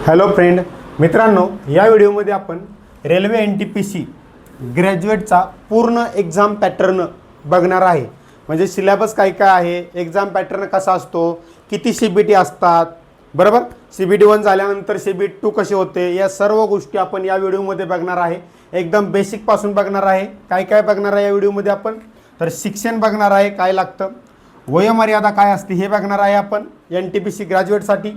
Hello friend मित्रांनो, या व्हिडिओमध्ये आपण रेल्वे NTPC ग्रॅज्युएटचा पूर्ण एक्झाम पॅटर्न बघणार आहे। म्हणजे सिलेबस काय काय आहे, एक्झाम पॅटर्न कसा असतो, किती CBT असतात, बरोबर, CBT 1 झाल्यानंतर CBT 2 कसे होते, या सर्व गोष्टी आपण या व्हिडिओमध्ये बघणार आहे। एकदम बेसिक पासून बघणार आहे। काय काय बघणार आहे या व्हिडिओमध्ये आपण, तर शिक्षण बघणार आहे, काय लागतं, वयोमर्यादा काय असते हे बघणार आहे आपण NTPC ग्रॅज्युएटसाठी।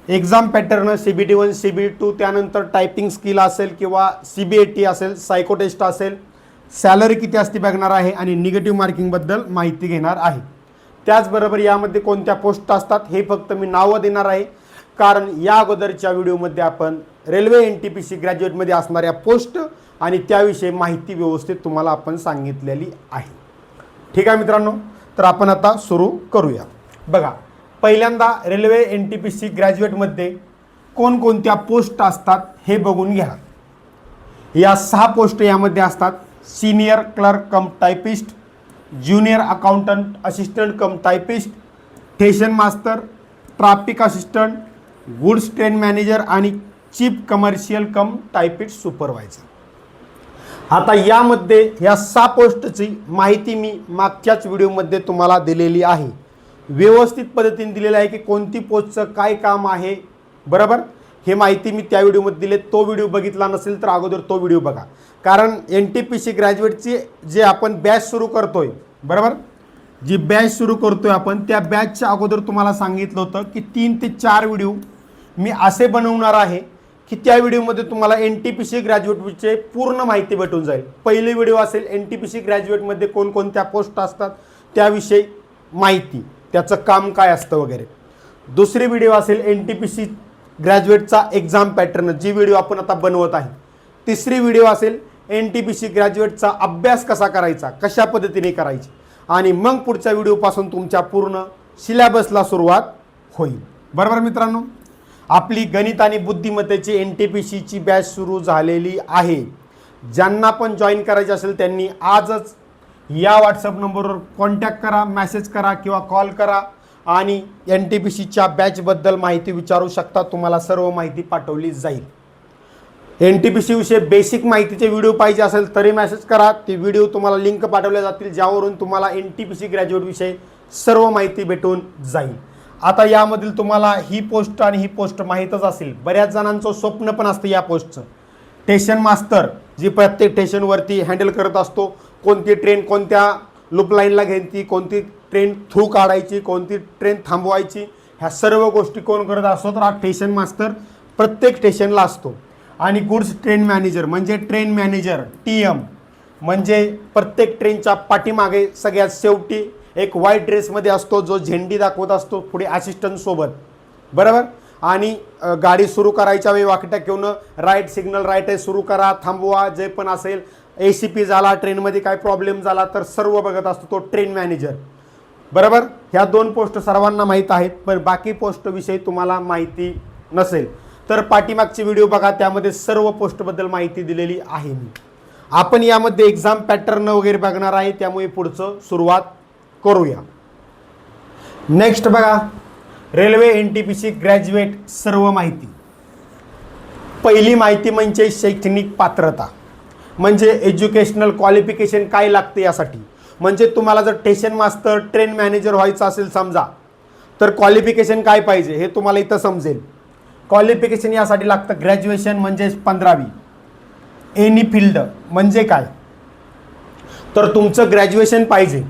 एक्झाम पॅटर्न CBT 1 CBT 2, त्यानंतर टायपिंग स्किल असेल किंवा CBAT असेल, सायको टेस्ट असेल, सॅलरी किती असते बघणार आहे आणि निगेटिव्ह मार्किंगबद्दल माहिती घेणार आहे। त्याचबरोबर यामध्ये कोणत्या पोस्ट असतात हे फक्त मी नावं देणार आहे, कारण या अगोदरच्या व्हिडिओमध्ये आपण रेल्वे NTPC ग्रॅज्युएटमध्ये असणाऱ्या पोस्ट आणि त्याविषयी माहिती व्यवस्थित तुम्हाला आपण सांगितलेली आहे। ठीक आहे मित्रांनो, तर आपण आता सुरू करूया। बघा, पहिल्यांदा रेल्वे NTPC ग्रॅज्युएटमध्ये कोणकोणत्या पोस्ट असतात हे बघून घ्या। या 6 पोस्ट यामध्ये असतात। Senior clerk cum typist, junior accountant assistant cum typist, station master, traffic assistant, goods train manager आणि chief commercial cum typist supervisor. आता यामध्ये या 6 पोस्टची माहिती मी मागच्याच व्हिडिओमध्ये तुम्हाला दिलेली आहे, व्यवस्थित पद्धतीने दिलेलं आहे की कोणती पोस्टचं काय काम आहे, बरोबर, हे माहिती मी त्या व्हिडिओमध्ये दिले। तो व्हिडिओ बघितला नसेल तर अगोदर तो व्हिडिओ बघा, कारण NTPC ग्रॅज्युएटची जे आपण बॅच सुरू करतोय, बरोबर, जी बॅच सुरू करतोय आपण, त्या बॅचच्या अगोदर तुम्हाला सांगितलं होतं की 3 ते 4 व्हिडिओ मी असे बनवणार आहे की त्या व्हिडिओमध्ये तुम्हाला NTPC ग्रॅज्युएटचे पूर्ण माहिती भेटून जाईल। पहिली व्हिडिओ असेल NTPC ग्रॅज्युएटमध्ये कोणकोणत्या पोस्ट असतात त्याविषयी माहिती, त्याचं काम काय असतं वगैरे। दुसरी व्हिडिओ असेल NTPC ग्रॅज्युएटचा एक्झाम पॅटर्न, जी व्हिडिओ आपण आता बनवत आहे। तिसरी व्हिडिओ असेल NTPC ग्रॅज्युएटचा अभ्यास कसा करायचा, कशा पद्धतीने करायची, आणि मग पुढच्या व्हिडिओपासून तुमच्या पूर्ण सिलेबसला सुरुवात होईल। बरोबर मित्रांनो, आपली गणित आणि बुद्धिमत्तेची NTPCची बॅच सुरू झालेली आहे। ज्यांना पण जॉईन करायचे असेल त्यांनी आजच या व्हॉट्सअप नंबरवर कॉन्टॅक्ट करा, मेसेज करा किंवा कॉल करा आणि NTPCच्या बॅचबद्दल माहिती विचारू शकता। तुम्हाला सर्व माहिती पाठवली जाईल। NTPC विषयी बेसिक माहितीचे व्हिडिओ पाहिजे असेल तरी मेसेज करा, ते व्हिडिओ तुम्हाला लिंक पाठवल्या जातील, ज्यावरून तुम्हाला NTPC ग्रॅज्युएट विषयी सर्व माहिती भेटून जाईल। आता यामधील तुम्हाला ही पोस्ट आणि ही पोस्ट माहीतच असेल, बऱ्याच जणांचं स्वप्न पण असतं या पोस्टचं, स्टेशन मास्टर, जी प्रत्येक स्टेशनवरती हँडल करत असतो, कोणती ट्रेन कोणत्या लूप लाईनला घ्यायची, कोणती ट्रेन थ्रू काढायची, कोणती ट्रेन थांबवायची, ह्या सर्व गोष्टी कोण करत असतो, तर हा स्टेशन मास्टर प्रत्येक स्टेशनला असतो। आणि गुड्स ट्रेन मॅनेजर म्हणजे ट्रेन मॅनेजर TM, म्हणजे प्रत्येक ट्रेनच्या पाठीमागे सगळ्यात शेवटी एक व्हाईट ड्रेसमध्ये असतो, जो झेंडी दाखवत असतो पुढे असिस्टंट सोबत, बरोबर, आणि गाडी सुरू करायच्या वेळी वाकट्या घेऊन राईट सिग्नल, राईट आहे, सुरू करा, थांबवा, जे पण असेल, ACP झाला, ट्रेनमध्ये काय प्रॉब्लेम झाला तर सर्व बघत असतो तो ट्रेन मॅनेजर, बरोबर। ह्या 2 पोस्ट सर्वांना माहीत आहेत, पण बाकी पोस्ट विषयी तुम्हाला माहिती नसेल तर पाठीमागचे व्हिडिओ बघा, त्यामध्ये सर्व पोस्टबद्दल माहिती दिलेली आहे मी। आपण यामध्ये एक्झाम पॅटर्न वगैरे बघणार आहे, त्यामुळे पुढचं सुरुवात करूया। नेक्स्ट बघा, रेल्वे NTPC ग्रॅज्युएट सर्व माहिती। पहिली माहिती म्हणजे शैक्षणिक पात्रता, म्हणजे एज्युकेशनल क्वालिफिकेशन काय लागते यासाठी। म्हणजे तुम्हाला जर स्टेशन मास्टर, ट्रेन मॅनेजर व्हायचं असेल समजा, तर क्वालिफिकेशन काय पाहिजे हे तुम्हाला इथं समजेल। क्वालिफिकेशन यासाठी लागतं ग्रॅज्युएशन म्हणजे 15वी। एनी फील्ड म्हणजे काय, तर तुमचं ग्रॅज्युएशन पाहिजे।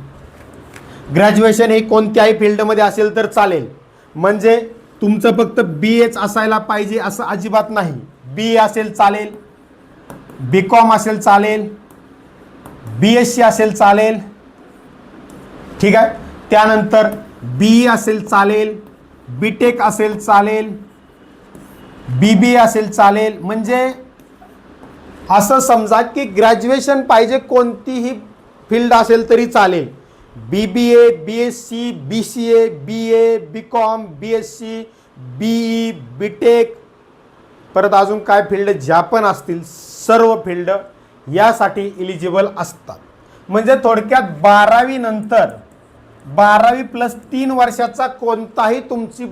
ग्रॅज्युएशन हे कोणत्याही फील्डमध्ये असेल तर चालेल, म्हणजे तुमचं फक्त BAच असायला पाहिजे असं अजिबात नाही। BA असेल चालेल, BCom असेल चालेल, BSc असेल चालेल, ठीक आहे, त्यानंतर BE असेल चालेल, BTech असेल चालेल, BBA असेल चालेल। म्हणजे असं समजा की ग्रॅज्युएशन पाहिजे, कोणतीही फील्ड असेल तरी चालेल। BBA, BSc, BCA, BA, BCom, BSc, BE, BTech, परत अजून काय फील्ड ज्या पण असतील सर्व फील्ड यासाठी इलिजिबल असतात। म्हणजे थोडक्यात 12वी नंतर 12वी + 3 वर्षाचा कोणताही तुमची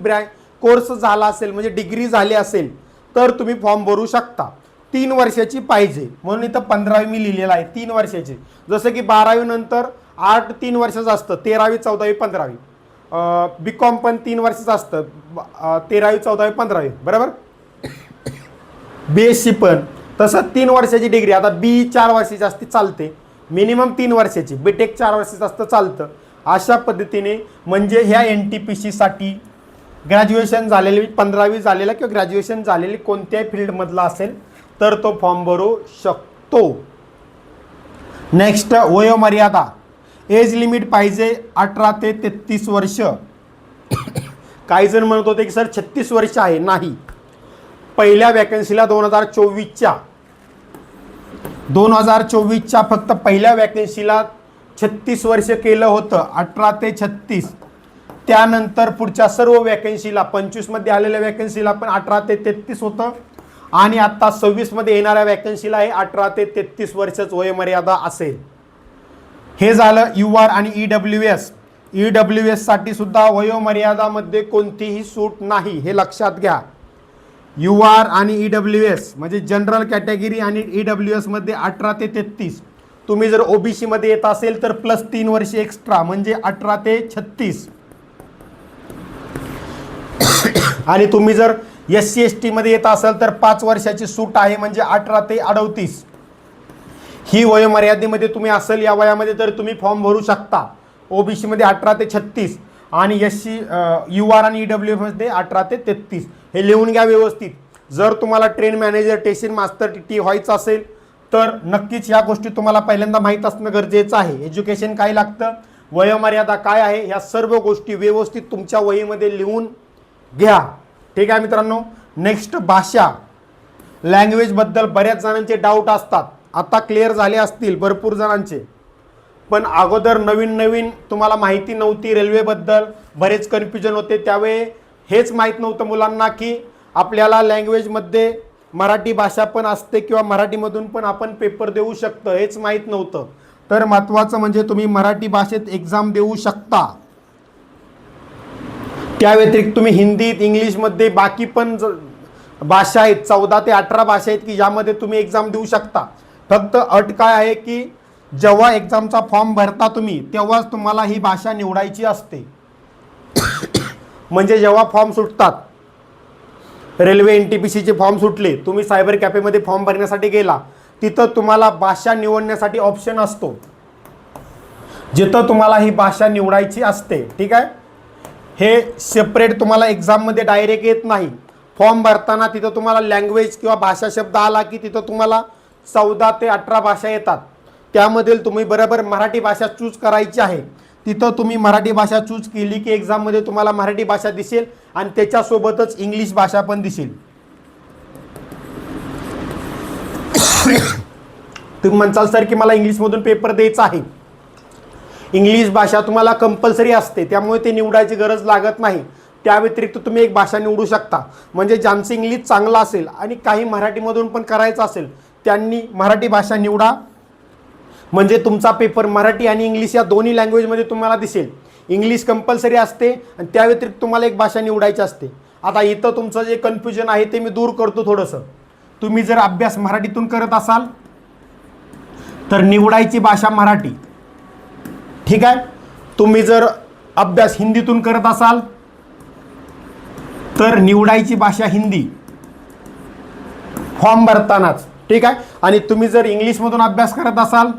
कोर्स झाला असेल म्हणजे डिग्री झाली असेल तर तुम्ही फॉर्म भरू शकता. 3 वर्षाची पाहिजे म्हणून इथं 15वी मी लिहिलेलं आहे 3 वर्षाची. जसं की 12वी नंतर आर्ट 3 वर्षाचं असतं, 13वी 14वी 15वी. BCom पण 3 वर्षाचं असतं, 13वी 14वी 15वी बरोबर. BSc पण तसं 3 वर्षाची डिग्री. आता BE 4 वर्षाची असते चालते, मिनिमम 3 वर्षाची. BTech 4 वर्षाचं असतं चालतं. अशा पद्धतीने म्हणजे ह्या NTPC साठी ग्रॅज्युएशन झालेली 15वी झालेला किंवा ग्रॅज्युएशन झालेली कोणत्याही फील्डमधला असेल तर तो फॉर्म भरू शकतो. नेक्स्ट वयोमर्यादा, एज लिमिट पाहिजे 18 ते 33 वर्ष. काही जण म्हणत होते की सर 36 वर्ष आहे. नाही, पहिल्या वॅकन्सीला 2024च्या फक्त पहिल्या वॅकन्सीला 36 वर्ष केलं होतं, 18 ते 36. त्यानंतर पुढच्या सर्व वॅकन्सीला 25 मध्ये आलेल्या वॅकन्सीला पण 18 ते 33 होतं आणि आता 26 मध्ये येणाऱ्या वॅकन्सीला हे 18 ते 33 वर्षच वयोमर्यादा असेल. हे झालं UR आणि EWS. EWS साठी सुद्धा वयोमर्यादामध्ये कोणतीही सूट नाही, हे लक्षात घ्या. UR आणि EWS म्हणजे जनरल कॅटेगरी आणि EWS मध्ये 18 ते 33. तुम्ही जर OBC मध्ये येत असेल तर प्लस 3 वर्ष एक्स्ट्रा म्हणजे 18 ते 36. आणि तुम्ही जर SC ST मध्ये येत असाल तर 5 वर्षाची सूट आहे म्हणजे 18 ते 38. ही वयोमर्यादेमध्ये तुम्ही असेल या वयामध्ये तर तुम्ही फॉर्म भरू शकता. OBC मध्ये 18 ते 36 आणि SC UR आणि EWS मध्ये 18 ते 33. हे लिहून घ्या व्यवस्थित. जर तुम्हाला train manager, station master TT व्हायचं असेल तर नक्कीच ह्या गोष्टी तुम्हाला पहिल्यांदा माहीत असणं गरजेचं आहे. एज्युकेशन काय लागतं, वयोमर्यादा काय आहे, ह्या सर्व गोष्टी व्यवस्थित तुमच्या वहीमध्ये लिहून घ्या. ठीक आहे मित्रांनो. नेक्स्ट भाषा, लँग्वेजबद्दल बऱ्याच जणांचे डाऊट असतात. आता क्लिअर झाले असतील भरपूर जणांचे. पण अगोदर नवीन तुम्हाला माहिती नव्हती रेल्वेबद्दल, बरेच कन्फ्युजन होते. त्यावेळी हेच माहीत नव्हतं मुलांना की आपल्याला लँग्वेजमध्ये मराठी भाषा पण असते किंवा मराठीमधून पण आपण पेपर देऊ शकतो, हेच माहीत नव्हतं. तर महत्त्वाचं म्हणजे तुम्ही मराठी भाषेत एक्झाम देऊ शकता. त्या व्यतिरिक्त तुम्ही हिंदीत, इंग्लिशमध्ये बाकी पण भाषा आहेत, 14 ते 18 भाषा आहेत की ज्यामध्ये तुम्ही एक्झाम देऊ शकता. फक्त अट काय आहे की जेव्हा एक्झामचा फॉर्म भरता तुम्ही तेव्हाच तुम्हाला ही भाषा निवडायची असते. म्हणजे जेव्हा फॉर्म सुटतात, रेल्वे NTPCचे फॉर्म सुटले, तुम्ही सायबर कॅफेमध्ये फॉर्म भरण्यासाठी गेला, तिथं तुम्हाला भाषा निवडण्यासाठी ऑप्शन असतो, जिथं तुम्हाला ही भाषा निवडायची असते. ठीक आहे. हे सेपरेट तुम्हाला एक्झाममध्ये डायरेक्ट येत नाही. फॉर्म भरताना तिथं तुम्हाला लँग्वेज किंवा भाषा शब्द आला की तिथं तुम्हाला 14 ते 18 भाषा येतात. त्यामधील तुम्ही बरोबर मराठी भाषा चूज करायची आहे. तिथं तुम्ही मराठी भाषा चूज केली की एक्झाममध्ये तुम्हाला मराठी भाषा दिसेल आणि त्याच्यासोबतच इंग्लिश भाषा पण दिसेल. तुम्ही म्हणसाल सर की मला इंग्लिशमधून पेपर द्यायचा आहे. इंग्लिश भाषा तुम्हाला कंपल्सरी असते, त्यामुळे ते निवडायची गरज लागत नाही. त्या व्यतिरिक्त तुम्ही एक भाषा निवडू शकता. म्हणजे ज्यांचं इंग्लिश चांगलं असेल आणि काही मराठीमधून पण करायचं असेल त्यांनी मराठी भाषा निवडा. म्हणजे तुमचा पेपर मराठी आणि इंग्लिश या दोन्ही लँग्वेजमध्ये तुम्हाला दिसेल. इंग्लिश कंपल्सरी असते आणि त्या व्यतिरिक्त तुम्हाला एक भाषा निवडायची असते. आता इथं तुमचं जे कन्फ्युजन आहे ते मी दूर करतो थोडंसं. तुम्ही जर अभ्यास मराठीतून करत असाल तर निवडायची भाषा मराठी. ठीक आहे. तुम्ही जर अभ्यास हिंदीतून करत असाल तर निवडायची भाषा हिंदी फॉर्म भरतानाच. ठीक आहे. आणि तुम्ही जर इंग्लिशमधून अभ्यास करत असाल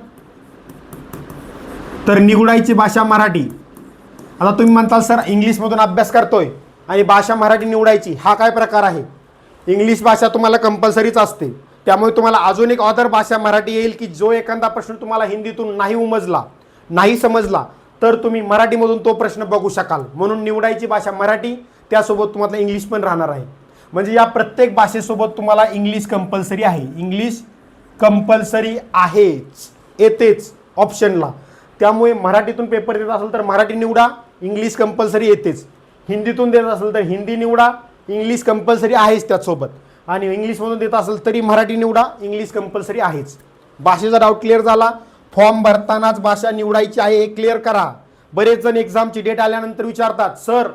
तर निवडायची भाषा मराठी. आता तुम्ही म्हणताल सर इंग्लिशमधून अभ्यास करतोय आणि भाषा मराठी निवडायची, हा काय प्रकार आहे. इंग्लिश भाषा तुम्हाला कंपल्सरीच असते, त्यामुळे तुम्हाला अजून एक अदर भाषा मराठी येईल की जो एखादा प्रश्न तुम्हाला हिंदीतून नाही उमजला, नाही समजला तर तुम्ही मराठीमधून तो प्रश्न बघू शकाल. म्हणून निवडायची भाषा मराठी, त्यासोबत तुम्हाला इंग्लिश पण राहणार आहे. म्हणजे या प्रत्येक भाषेसोबत तुम्हाला इंग्लिश कंपल्सरी आहे. इंग्लिश कंपल्सरी आहेच, येतेच ऑप्शनला. त्यामुळे मराठीतून पेपर देत असेल तर मराठी निवडा, इंग्लिश कंपल्सरी येतेच. हिंदीतून देत असेल तर हिंदी निवडा, इंग्लिश कंपल्सरी आहेच त्याचसोबत. आणि इंग्लिशमधून देत असेल तरी मराठी निवडा, इंग्लिश कंपल्सरी आहेच. भाषेचा डाऊट क्लिअर झाला. फॉर्म भरतानाच भाषा निवडायची आहे हे क्लिअर करा. बरेच जण एक्झामची डेट आल्यानंतर विचारतात सर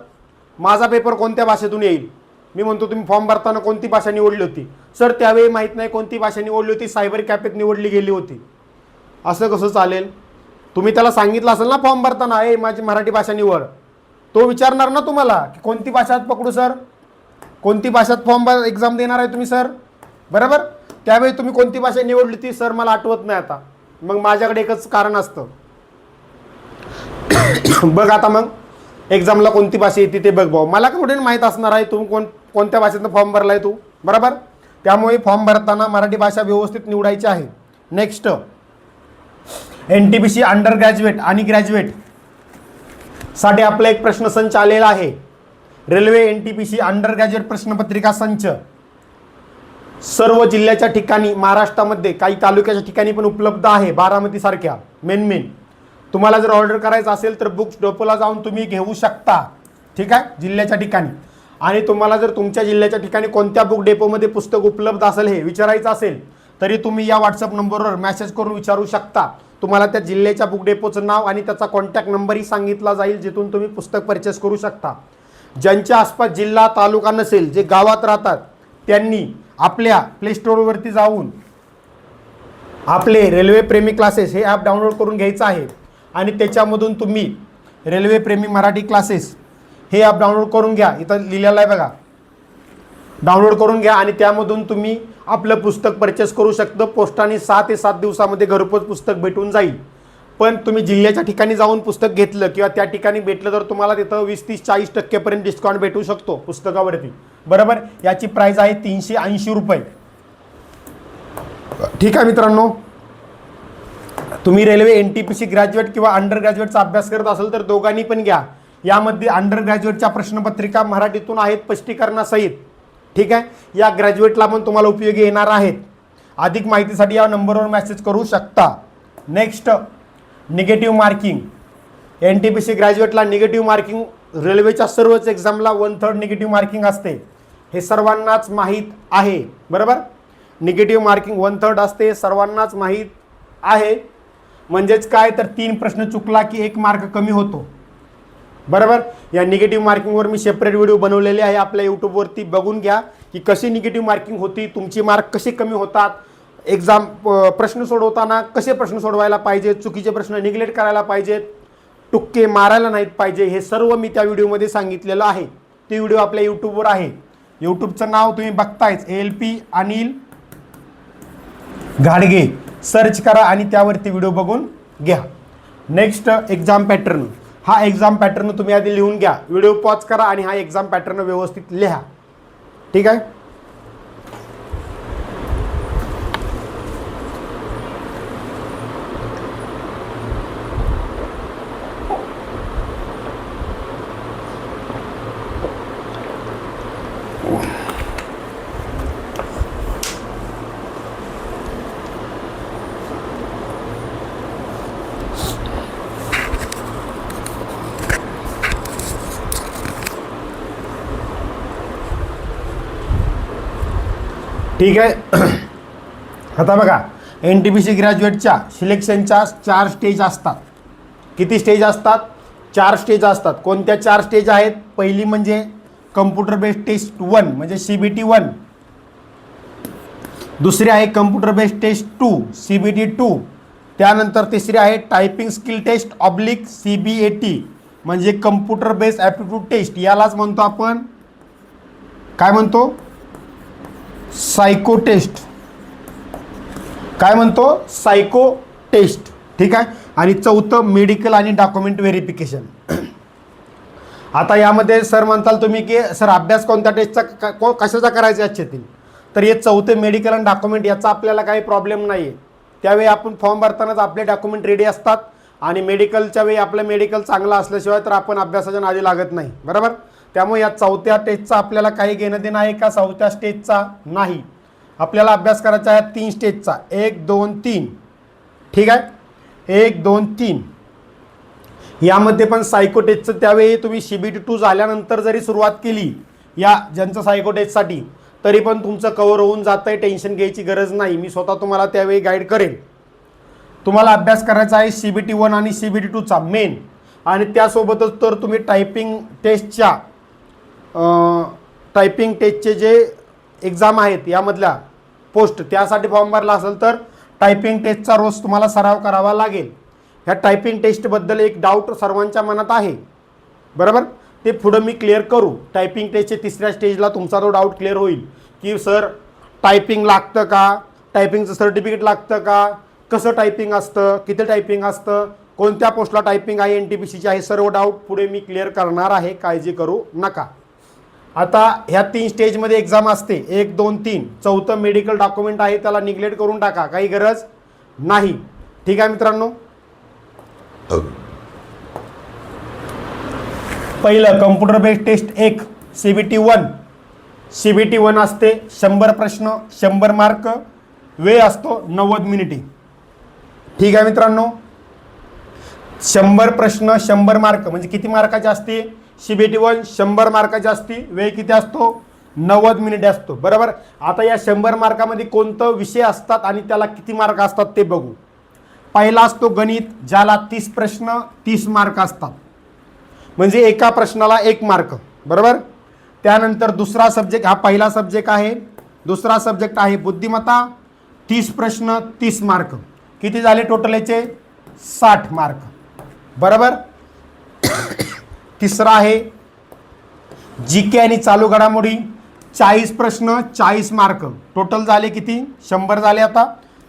माझा पेपर कोणत्या भाषेतून येईल? मी म्हणतो तुम्ही फॉर्म भरताना कोणती भाषा निवडली होती? सर त्यावेळी माहीत नाही कोणती भाषा निवडली होती, सायबर कॅफेत निवडली गेली होती. असं कसं चालेल? तुम्ही त्याला सांगितलं असेल ना फॉर्म भरताना, माझी मराठी भाषा निवड. तो विचारणार ना तुम्हाला की कोणती भाषात पकडू सर, कोणती भाषात फॉर्म एक्झाम देणार आहे तुम्ही सर, बरोबर? त्यावेळी तुम्ही कोणती भाषा निवडली ती सर मला आठवत नाही आता. मग माझ्याकडे एकच कारण असतं. बघ आता मग एक्झामला कोणती भाषा येते ते बघ भाऊ. मला कुठे माहीत असणार आहे तू कोणत्या भाषेतनं फॉर्म भरलाय तू, बरोबर? त्यामुळे फॉर्म भरताना मराठी भाषा व्यवस्थित निवडायची आहे. नेक्स्ट, NTPC अंडर ग्रॅज्युएट आणि ग्रॅज्युएट साठी आपला एक प्रश्नसंच आलेला आहे. रेल्वे NTPC अंडर ग्रॅज्युएट प्रश्नपत्रिका संच सर्व जिल्ह्याच्या ठिकाणी महाराष्ट्रामध्ये, काही तालुक्याच्या ठिकाणी पण उपलब्ध आहे. बारामती सारख्या मेन तुम्हाला जर ऑर्डर करायचं असेल तर बुक्स डेपोला जाऊन तुम्ही घेऊ शकता. ठीक आहे, जिल्ह्याच्या ठिकाणी. आणि तुम्हाला जर तुमच्या जिल्ह्याच्या ठिकाणी कोणत्या बुक डेपोमध्ये पुस्तक उपलब्ध असेल हे विचारायचं असेल तरी तुम्ही या व्हॉट्सअप नंबरवर मेसेज करून विचारू शकता. तुम्हाला त्या जिल्ह्याच्या बुक डेपोचं नाव आणि त्याचा कॉन्टॅक्ट नंबरही सांगितला जाईल, जिथून तुम्ही पुस्तक परचेस करू शकता. ज्यांच्या आसपास जिल्हा तालुका नसेल, जे गावात राहतात, त्यांनी आपल्या प्ले स्टोअरवरती जाऊन आपले रेल्वे प्रेमी क्लासेस हे ॲप डाउनलोड करून घ्यायचं आहे. आणि त्याच्यामधून तुम्ही रेल्वे प्रेमी मराठी क्लासेस हे ॲप डाउनलोड करून घ्या. इथं लिहिलेलं आहे बघा, डाउनलोड करून घ्या. आणि त्यामधून तुम्ही आपलं पुस्तक परचेस करू शकता. पोस्टाने 6 ते 7 दिवसामध्ये घरपोच पुस्तक भेटून जाईल. पण तुम्ही जिल्ह्याच्या ठिकाणी जाऊन पुस्तक घेतलं किंवा त्या ठिकाणी भेटलं तर तुम्हाला तिथं 20-30-40% डिस्काउंट भेटू शकतो पुस्तकावरती, बरोबर? याची प्राईस आहे 380 रुपये. ठीक आहे मित्रांनो, तुम्ही रेल्वे NTPC ग्रॅज्युएट किंवा अंडर ग्रॅज्युएटचा अभ्यास करत असाल तर दोघांनी पण घ्या. यामध्ये अंडर ग्रॅज्युएटच्या प्रश्नपत्रिका मराठीतून आहेत स्पष्टीकरणासहित. ठीक आहे, या ग्रॅज्युएटला पण तुम्हाला उपयोगी येणार आहेत. अधिक माहितीसाठी या नंबरवर मेसेज करू शकता. Next, negative marking. NTPC ग्रॅज्युएटला निगेटिव्ह मार्किंग रेल्वेच्या सर्वच एक्झामला 1/3 निगेटिव्ह मार्किंग असते. हे सर्वांनाच माहीत आहे, बरोबर? निगेटिव्ह मार्किंग 1/3 असते, सर्वांनाच माहीत आहे. म्हणजेच काय तर 3 प्रश्न चुकला की 1 मार्क कमी होतो, बरोबर? या निगेटिव्ह मार्किंगवर मी सेपरेट व्हिडिओ बनवलेले आहे, आपल्या यूट्यूबवरती बघून घ्या की कशी निगेटिव्ह मार्किंग होती, तुमची मार्क कसे कमी होतात, एक्झाम प्रश्न सोडवताना कसे प्रश्न सोडवायला पाहिजे, चुकीचे प्रश्न निग्लेक्ट करायला पाहिजेत, टुक्के मारायला नाहीत पाहिजे, हे सर्व मी त्या व्हिडिओमध्ये सांगितलेलं आहे. ती व्हिडिओ आपल्या यूट्यूबवर आहे. यूट्यूबचं नाव तुम्ही बघतायच, ALP अनिल घाडगे, सर्च करा आणि त्यावरती व्हिडिओ बघून घ्या. Next, exam pattern. हा एक्झाम पॅटर्न तुम्ही आधी लिहून घ्या. व्हिडिओ पॉज करा आणि हा एक्झाम पॅटर्न व्यवस्थित लिहा. ठीक आहे, ठीक आहे. आता बघा, NTPC ग्रॅज्युएटच्या सिलेक्शनच्या 4 स्टेज असतात. किती स्टेज असतात? 4 स्टेज असतात. कोणत्या 4 स्टेज आहेत? पहिली म्हणजे कम्प्युटर बेस्ड टेस्ट 1 म्हणजे CBT 1. दुसरी आहे कम्प्युटर बेस्ड टेस्ट 2 CBT 2. त्यानंतर तिसरी आहे typing skill test oblique CBAT म्हणजे कम्प्युटर बेस्ड ॲप्टिट्यूड टेस्ट. यालाच म्हणतो आपण, काय म्हणतो? Psycho test. काय म्हणतो? Psycho test. ठीक आहे. आणि चौथं मेडिकल आणि डॉक्युमेंट व्हेरिफिकेशन. आता यामध्ये सर म्हणताल तुम्ही की सर अभ्यास कोणत्या टेस्टचा कशाचा करायचा याच्यातील, तर हे चौथे मेडिकल आणि डॉक्युमेंट याचा आपल्याला काही प्रॉब्लेम नाही आहे. त्यावेळी आपण फॉर्म भरतानाच आपले डॉक्युमेंट रेडी असतात आणि मेडिकलच्या वेळी आपलं मेडिकल चांगलं असल्याशिवाय तर आपण अभ्यासाच्या नादी लागत नाही, बरोबर? त्यामुळे या चौथ्या स्टेजचा आपल्याला काही घेणं देणं आहे का? चौथ्या स्टेजचा नाही. आपल्याला अभ्यास करायचा आहे 3 स्टेजचा, 1, 2, 3. ठीक आहे, 1, 2, 3. यामध्ये पण सायको टेस्टचं त्यावेळी तुम्ही CBT 2 झाल्यानंतर जरी सुरुवात केली या ज्यांचं सायको टेस्टसाठी, तरी पण तुमचं कव्हर होऊन जातं आहे, टेन्शन घ्यायची गरज नाही. मी स्वतः तुम्हाला त्यावेळी गाईड करेन. तुम्हाला अभ्यास करायचा आहे CBT 1 आणि CBT 2चा मेन, आणि त्यासोबतच तर तुम्ही टायपिंग टेस्टच्या टायपिंग टेस्टचे जे एक्झाम आहेत यामधल्या पोस्ट त्यासाठी फॉर्म भरला असेल तर टायपिंग टेस्टचा रोज तुम्हाला सराव करावा लागेल. ह्या टायपिंग टेस्टबद्दल एक डाऊट सर्वांच्या मनात आहे, बरोबर. ते पुढं मी क्लिअर करू. टायपिंग टेस्टच्या तिसऱ्या स्टेजला तुमचा तो डाऊट क्लिअर होईल की सर टायपिंग लागतं का, टायपिंगचं सर्टिफिकेट लागतं का, कसं टायपिंग असतं, किती टायपिंग असतं, कोणत्या पोस्टला टायपिंग आहे, NTPCची आहे, सर्व डाऊट पुढे मी क्लिअर करणार आहे, काळजी करू नका. आता ह्या 3 स्टेजमध्ये एक्झाम असते, 1, 2, 3. चौथं मेडिकल डॉक्युमेंट आहे, त्याला निग्लेक्ट करून टाका, काही गरज नाही. ठीक आहे मित्रांनो. पहिलं computer based taste 1 CBT 1. CBT 1 असते 100 प्रश्न 100 मार्क, वेळ असतो 90 मिनिटे. ठीक आहे मित्रांनो. 100 प्रश्न 100 मार्क म्हणजे किती मार्काचे असते? CBT 1 100 मार्काची असते, वेळ किती असतो? 90 मिनिटे असतो, बरोबर. आता या 100 मार्कामध्ये कोणतं विषय असतात आणि त्याला किती मार्क असतात ते बघू. पहिला असतो गणित, ज्याला 30 प्रश्न 30 मार्क असतात, म्हणजे एका प्रश्नाला 1 मार्क, बरोबर. त्यानंतर दुसरा सब्जेक्ट, हा पहिला सब्जेक्ट आहे. दुसरा सब्जेक्ट आहे बुद्धिमत्ता, 30 प्रश्न 30 मार्क, किती झाले टोटल याचे? 60 मार्क, बरोबर. तिसरा आहे GK आणि चालू घडामोडी, 40 प्रश्न 40 मार्क, टोटल झाले किती? 100 झाले. आता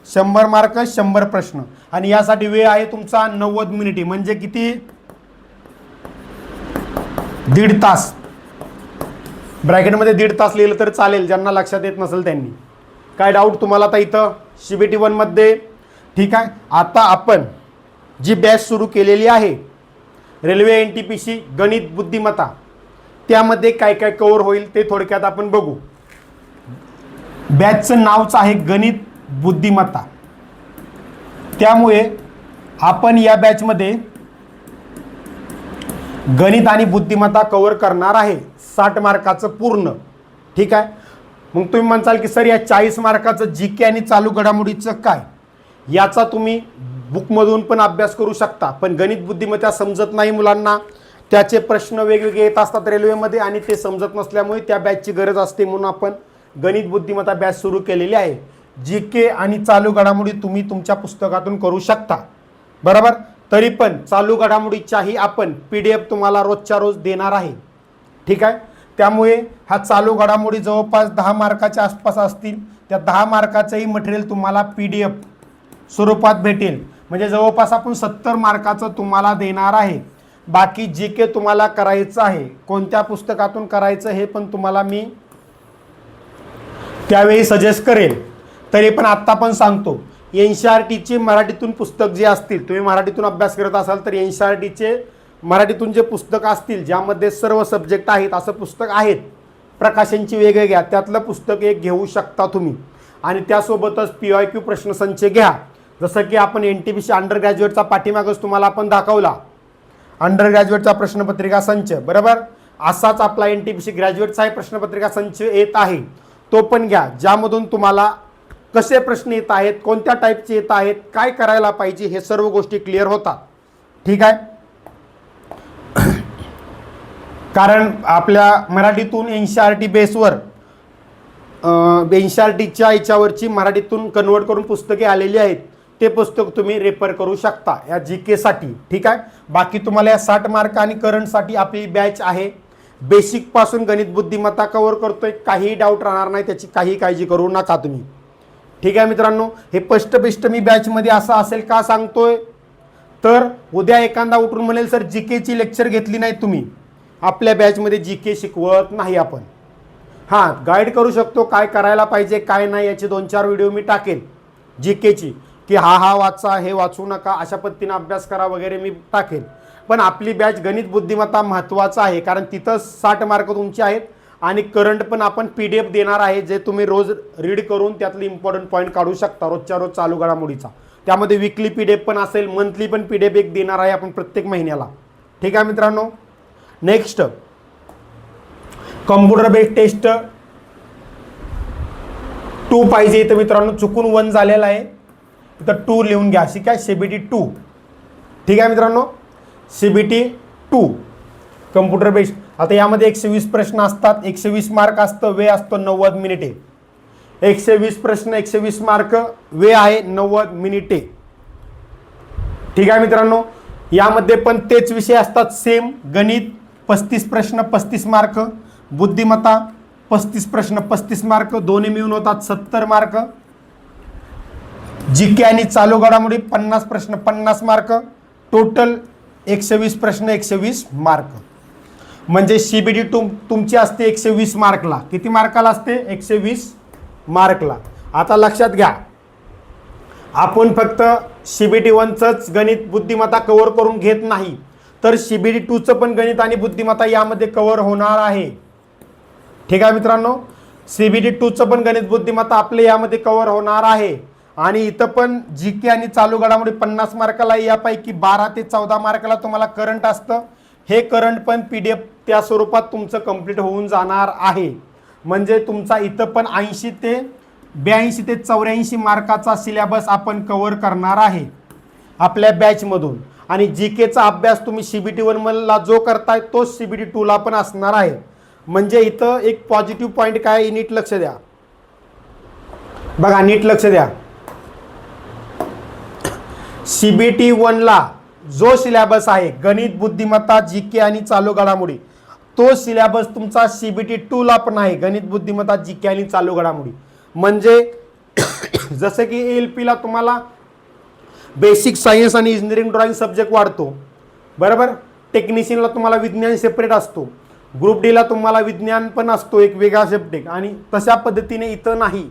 100 मार्क 100 प्रश्न, आणि यासाठी वेळ आहे तुमचा 90 मिनिटे, म्हणजे किती? 1.5 तास. ब्रॅकेटमध्ये 1.5 तास लिहिलं तर चालेल, ज्यांना लक्षात येत नसेल त्यांनी. काय डाऊट तुम्हाला आता इथं CBT 1 मध्ये? ठीक आहे. आता आपण जी बॅच सुरू केलेली आहे रेल्वे NTPC गणित बुद्धिमत्ता, त्यामध्ये काय काय कव्हर होईल ते थोडक्यात आपण बघू. बॅचचं नावच आहे गणित बुद्धिमत्ता, त्यामुळे आपण या बॅचमध्ये गणित आणि बुद्धिमत्ता कव्हर करणार आहे 60 मार्काचं पूर्ण. ठीक आहे. मग तुम्ही म्हणसाल की सर या 40 मार्काचं GK आणि चालू घडामोडीचं काय? याचा तुम्ही बुकमधून पण अभ्यास करू शकता, पण गणित बुद्धिमत्ता समजत नाही मुलांना, त्याचे प्रश्न वेगवेगळे येत असतात रेल्वेमध्ये आणि ते समजत नसल्यामुळे त्या बॅचची गरज असते, म्हणून आपण गणित बुद्धिमत्ता बॅच सुरू केलेली आहे. GK आणि चालू घडामोडी तुम्ही तुमच्या पुस्तकातून करू शकता, बरोबर. तरी पण चालू घडामोडीच्याही आपण PDF तुम्हाला रोजच्या रोज देणार आहे. ठीक आहे. त्यामुळे हा चालू घडामोडी जवळपास 10 मार्काच्या आसपास असतील. त्या 10 मार्काचंही मटेरियल तुम्हाला PDF स्वरूपात भेटेल, म्हणजे जवळपास आपण 70 मार्काचं तुम्हाला देणार आहे. बाकी GK तुम्हाला करायचं आहे, कोणत्या पुस्तकातून करायचं हे पण तुम्हाला मी त्यावेळी सजेस्ट करेल. तरी पण आत्ता पण सांगतो, NCERTचे मराठीतून पुस्तक जे असतील, तुम्ही मराठीतून अभ्यास करत असाल तर NCERTचे मराठीतून जे पुस्तक असतील ज्यामध्ये सर्व सब्जेक्ट आहेत असं पुस्तक आहेत प्रकाशनची वेगवेगळ्या, त्यातलं पुस्तक एक घेऊ शकता तुम्ही. आणि त्यासोबतच PYQ प्रश्नसंच घ्या, जसं की आपण NTPC अंडर ग्रॅज्युएटचा पाठीमागच तुम्हाला आपण दाखवला अंडर ग्रॅज्युएटचा प्रश्नपत्रिका संच, बरोबर. असाच आपला NTPC ग्रॅज्युएटचाही प्रश्नपत्रिका संच येत आहे, तो पण घ्या, ज्यामधून तुम्हाला कसे प्रश्न येत आहेत, कोणत्या टाईपचे येत आहेत, काय करायला पाहिजे हे सर्व गोष्टी क्लिअर होतात. ठीक आहे. कारण आपल्या मराठीतून NCERT बेसवर NCERTच्या याच्यावरची मराठीतून कन्वर्ट करून पुस्तके आलेली आहेत, ते पुस्तक तुम्ही रेफर करू शकता या GK साठी. ठीक आहे. बाकी तुम्हाला या 60 मार्क आणि करंटसाठी आपली बॅच आहे. बेसिकपासून गणित बुद्धिमत्ता कव्हर करतोय, काही डाऊट राहणार नाही, त्याची काही काळजी करू नका तुम्ही. ठीक आहे मित्रांनो. हे स्पष्ट मी बॅचमध्ये असं असेल का सांगतोय, तर उद्या एखादा उठून म्हणेल सर GKची लेक्चर घेतली नाही तुम्ही, आपल्या बॅचमध्ये GK शिकवत नाही आपण. हां, गाईड करू शकतो काय करायला पाहिजे काय नाही, याचे 2-4 व्हिडिओ मी टाकेल GKची, की हा वाचा, हे वाचू नका, अशा पद्धतीने अभ्यास करा वगैरे मी टाकेल. पण आपली बॅच गणित बुद्धिमत्ता महत्त्वाचं आहे, कारण तिथं 60 मार्क तुमचे आहेत आणि करंट पण आपण PDF देणार आहे, जे तुम्ही रोज रीड करून त्यातले इम्पॉर्टंट पॉईंट काढू शकता रोजच्या रोज चालू घडामोडीचा. त्यामध्ये वीकली PDF पण असेल, मंथली पण PDF एक देणार आहे आपण प्रत्येक महिन्याला. ठीक आहे मित्रांनो. नेक्स्ट कम्प्युटर बेस्ड टेस्ट 2 पाहिजे. इथं मित्रांनो चुकून 1 झालेला आहे, इथं 2 लिहून घ्या. ठीक आहे. CBT 2. ठीक आहे मित्रांनो. CBT 2 computer based. आता यामध्ये 120 प्रश्न असतात, 120 मार्क असतं, वेळ असतो 90 मिनिटे. 120 प्रश्न, 120 मार्क, वेळ आहे 90 मिनिटे. ठीक आहे मित्रांनो. यामध्ये पण तेच विषय असतात सेम. गणित 35 प्रश्न 35 मार्क, बुद्धिमत्ता 35 प्रश्न 35 मार्क, दोन्ही मिळून होतात 70 मार्क. जीके आणि चालू घडामोडी 50 प्रश्न 50 मार्क, टोटल 120 प्रश्न 120 मार्क. म्हणजे सीबीटी तुमची असते 120 मार्कला. किती मार्काला असते? 120 मार्कला. आता लक्षात घ्या, आपण फक्त सीबीटी 1चंच गणित बुद्धिमत्ता कव्हर करून घेत नाही, तर सीबीटी 2चं पण गणित आणि बुद्धिमत्ता यामध्ये कव्हर होणार आहे. ठीक आहे मित्रांनो. सीबीटी 2चं पण गणित बुद्धिमत्ता आपले यामध्ये कव्हर होणार आहे. आणि इथं पण जीके आणि चालू घडामोडी 50 मार्काला, यापैकी 12 ते 14 मार्काला तुम्हाला करंट असतं. हे करंट पण PDF त्या स्वरूपात तुमचं कंप्लीट होऊन जाणार आहे. म्हणजे तुमचा इथं पण 80 ते 82 ते 84 मार्काचा सिलेबस आपण कव्हर करणार आहे आपल्या बॅचमधून. आणि जीकेचा अभ्यास तुम्ही सीबीटी 1 जो करताय तोच सीबीटी 2ला पण असणार आहे. म्हणजे इथं एक पॉझिटिव्ह पॉईंट काय आहे, नीट लक्ष द्या बघा, नीट लक्ष द्या. सीबीटी 1ला जो सिलेबस आहे गणित बुद्धिमत्ता जीके आणि चालू घडामोडी, तो सिलेबस तुमचा सीबीटी 2ला पण आहे, गणित बुद्धिमत्ता जीके आणि चालू घडामोडी. म्हणजे जसं की ALPला तुम्हाला बेसिक सायन्स आणि इंजिनिअरिंग ड्रॉइंग सब्जेक्ट वाढतो, बरोबर. टेक्निशियनला तुम्हाला विज्ञान सेपरेट असतो, ग्रुप डीला तुम्हाला विज्ञान पण असतो एक वेगळा सब्जेक्ट. आणि तशा पद्धतीने इथं नाही.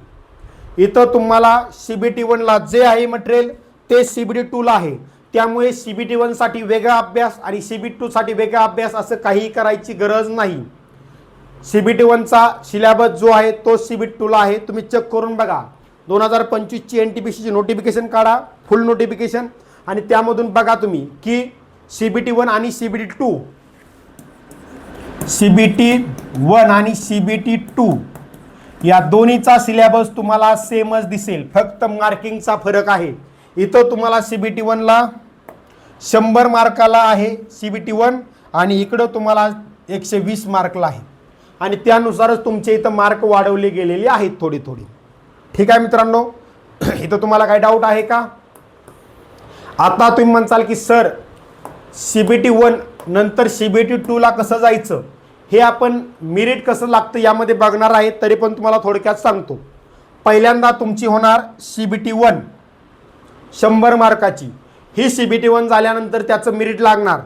इथं तुम्हाला सीबीटी 1ला जे आहे मटेरियल ते सीबीटी 2ला आहे. त्यामुळे सीबीटी 1साठी वेगळा अभ्यास आणि सीबीटी 2साठी वेगळा अभ्यास असं काही करायची गरज नाही. सीबीटी 1चा सिलेबस जो आहे तो सीबीटी 2ला आहे. तुम्ही चेक करून बघा. 2025ची NTPCची नोटिफिकेशन काढा, फुल नोटिफिकेशन, आणि त्यामधून बघा तुम्ही की सीबीटी 1 आणि सीबीटी 2, सीबीटी 1 आणि सीबीटी 2 या दोन्हीचा सिलेबस तुम्हाला सेमच दिसेल, फक्त मार्किंगचा फरक आहे. इथं तुम्हाला सीबीटी 1ला 100 मार्काला आहे सीबीटी 1, आणि इकडं तुम्हाला 120 मार्कला आहे. आणि त्यानुसारच तुमचे इथं मार्क वाढवले गेलेले आहेत थोडी थोडी. ठीक आहे मित्रांनो. इथं तुम्हाला काही डाऊट आहे का? आता तुम्ही म्हणसाल की सर सीबीटी 1 नंतर सीबीटी 2ला कसं जायचं, हे आपण मेरिट कसं लागतं यामध्ये बघणार आहे. तरी पण तुम्हाला थोडक्यात सांगतो. पहिल्यांदा तुमची होणार सीबीटी 1 100 मार्काची. ही सीबीटी 1 झाल्यानंतर त्याचं मेरिट लागणार.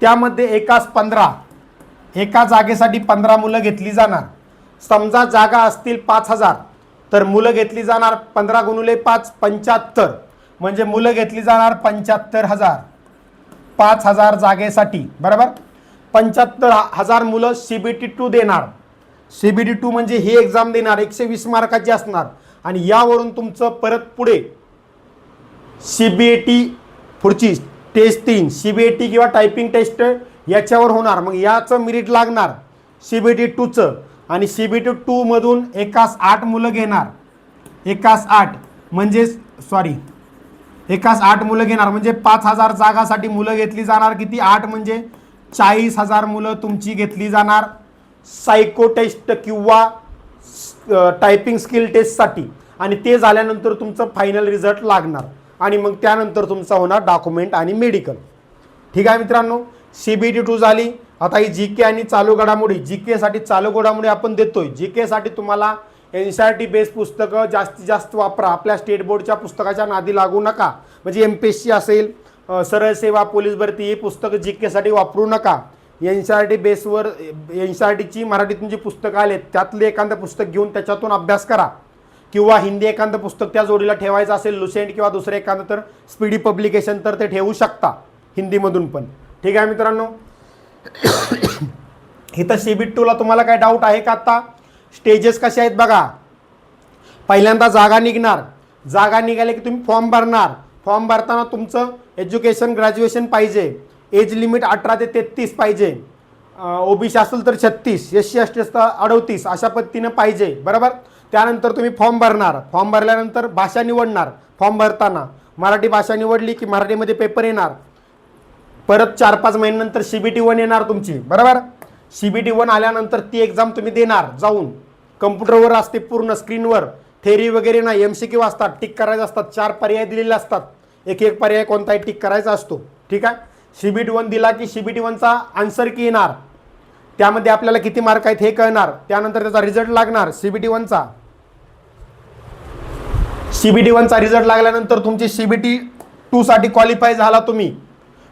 त्यामध्ये एका जागेसाठी 15 मुलं घेतली जाणार. समजा जागा असतील 5000, तर मुलं घेतली जाणार 15 गुणिले 5 75, म्हणजे मुलं घेतली जाणार 75,000 5000 जागेसाठी, बरोबर. 75,000 मुलं सीबीटी 2 देणार. सीबीटी 2 म्हणजे ही एक्झाम देणार, 120 मार्काची असणार. आणि यावरून तुमचं परत पुढे सीबीएटी पुढची टेस्ट 3 सीबीएटी किंवा टायपिंग टेस्ट याच्यावर होणार. मग याचं मेरिट लागणार सीबीटी 2चं. आणि सीबीटी 2 मधून एकास 8 मुलं घेणार. एकास 8 मुलं घेणार, म्हणजे 5000 जागासाठी मुलं घेतली जाणार. किती? 8 म्हणजे 40,000 मुलं तुमची घेतली जाणार सायको टेस्ट किंवा टायपिंग स्किल टेस्टसाठी. आणि ते झाल्यानंतर तुमचं फायनल रिझल्ट लागणार. आणि मग त्यानंतर तुमचा होणार डॉक्युमेंट आणि मेडिकल. ठीक आहे मित्रांनो. सीबीटी 2 झाली. आता ही जीके आणि चालू घडामोडी. जीकेसाठी चालू घडामोडी आपण देतोय. जीकेसाठी तुम्हाला NCERT बेस पुस्तकं जास्तीत जास्त वापरा. आपल्या स्टेट बोर्डच्या पुस्तकाच्या नादी लागू नका. म्हणजे MPSC असेल, सरळ सेवा, पोलीस भरती, ही पुस्तकं जीकेसाठी वापरू नका. NCERT बेसवर NCERTची मराठीतून जी पुस्तकं आलेत त्यातले एखादं पुस्तक घेऊन त्याच्यातून अभ्यास करा. किंवा हिंदी एखादं पुस्तक त्या जोडीला ठेवायचं असेल, लुसेंट किंवा दुसरं एखादं, तर स्पीडी पब्लिकेशन, तर ते ठेवू शकता हिंदीमधून पण. ठीक आहे मित्रांनो. इथं सीबीटी 2ला तुम्हाला काय डाऊट आहे का? आता स्टेजेस कसे आहेत बघा. पहिल्यांदा जागा निघणार. जागा निघाले की तुम्ही फॉर्म भरणार. फॉर्म भरताना तुमचं एज्युकेशन ग्रॅज्युएशन पाहिजे. एज लिमिट 18 ते 33 पाहिजे. ओबीसी असेल तर 36, SC ST असतं 38, अशा पद्धतीनं पाहिजे, बरोबर. त्यानंतर तुम्ही फॉर्म भरणार. फॉर्म भरल्यानंतर भाषा निवडणार. फॉर्म भरताना मराठी भाषा निवडली की मराठीमध्ये पेपर येणार. परत 4-5 महिन्यानंतर CBT 1 येणार तुमची, बरोबर. CBT 1 आल्यानंतर ती एक्झाम तुम्ही देणार जाऊन, कम्प्युटरवर असते पूर्ण स्क्रीनवर, थेरी वगैरे नाही, MCQ असतात, टिक करायचे असतात, 4 पर्याय दिलेले असतात, एक पर्याय कोणताही टिक करायचा असतो, ठीक आहे. CBT 1 दिला की CBT 1चा आन्सर की येणार, त्यामध्ये आपल्याला किती मार्क आहेत हे कळणार, त्यानंतर त्याचा रिझल्ट लागणार CBT 1चा. CBT 1चा रिझल्ट लागल्यानंतर तुमची CBT 2 साठी क्वालिफाय झाला, तुम्ही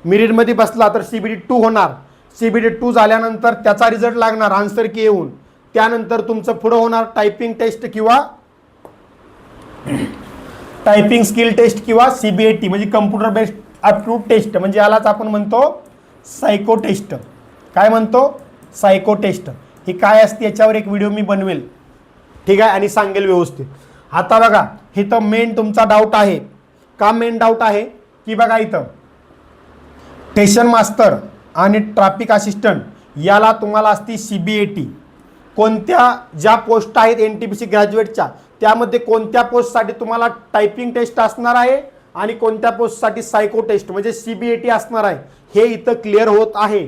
मेरिटमध्ये बसला तर CBT 2 होणार. CBT 2 झाल्यानंतर त्याचा रिझल्ट लागणार आन्सर की येऊन, त्यानंतर तुमचं पुढं होणार टायपिंग टेस्ट किंवा टायपिंग स्किल टेस्ट किंवा CBAT म्हणजे कम्प्युटर बेस्ड ॲप्टिट्यूड टेस्ट, म्हणजे यालाच आपण म्हणतो सायको टेस्ट. काय म्हणतो? Psycho taste. ही काय असते याच्यावर एक व्हिडिओ मी बनवेल, ठीक आहे, आणि सांगेल व्यवस्थित. आता बघा इथं मेन तुमचा डाऊट आहे. का मेन डाऊट आहे की बघा इथं स्टेशन मास्टर आणि ट्रॅफिक असिस्टंट याला तुम्हाला असती CBAT. कोणत्या ज्या पोस्ट आहेत NTPC ग्रॅज्युएटच्या त्यामध्ये कोणत्या पोस्टसाठी तुम्हाला टायपिंग टेस्ट असणार आहे आणि कोणत्या पोस्टसाठी सायको टेस्ट म्हणजे CBAT असणार आहे, हे इथं क्लिअर होत आहे.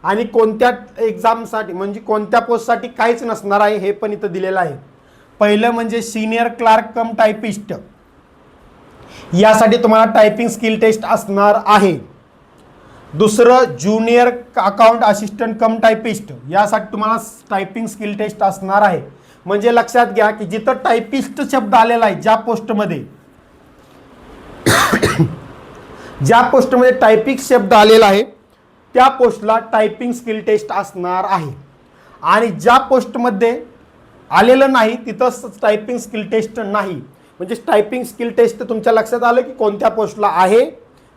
आणि कोणत्या एक्झामसाठी म्हणजे कोणत्या पोस्टसाठी काहीच नसणार आहे हे पण इथं दिलेलं आहे. पहिलं म्हणजे सिनियर क्लार्क कम टायपिस्ट, यासाठी तुम्हाला टायपिंग स्किल टेस्ट असणार आहे. दुसरं junior account assistant cum typist, यासाठी तुम्हाला टायपिंग स्किल टेस्ट असणार आहे. म्हणजे लक्षात घ्या की जिथं टायपिस्ट शब्द आलेला आहे ज्या पोस्टमध्ये ज्या पोस्टमध्ये टायपिंग शब्द आलेला आहे त्या पोस्टला टायपिंग स्किल टेस्ट असणार आहे. आणि ज्या पोस्टमध्ये आलेलं नाही तिथं टायपिंग स्किल टेस्ट नाही. म्हणजे टायपिंग स्किल टेस्ट तुमच्या लक्षात आलं की कोणत्या पोस्टला आहे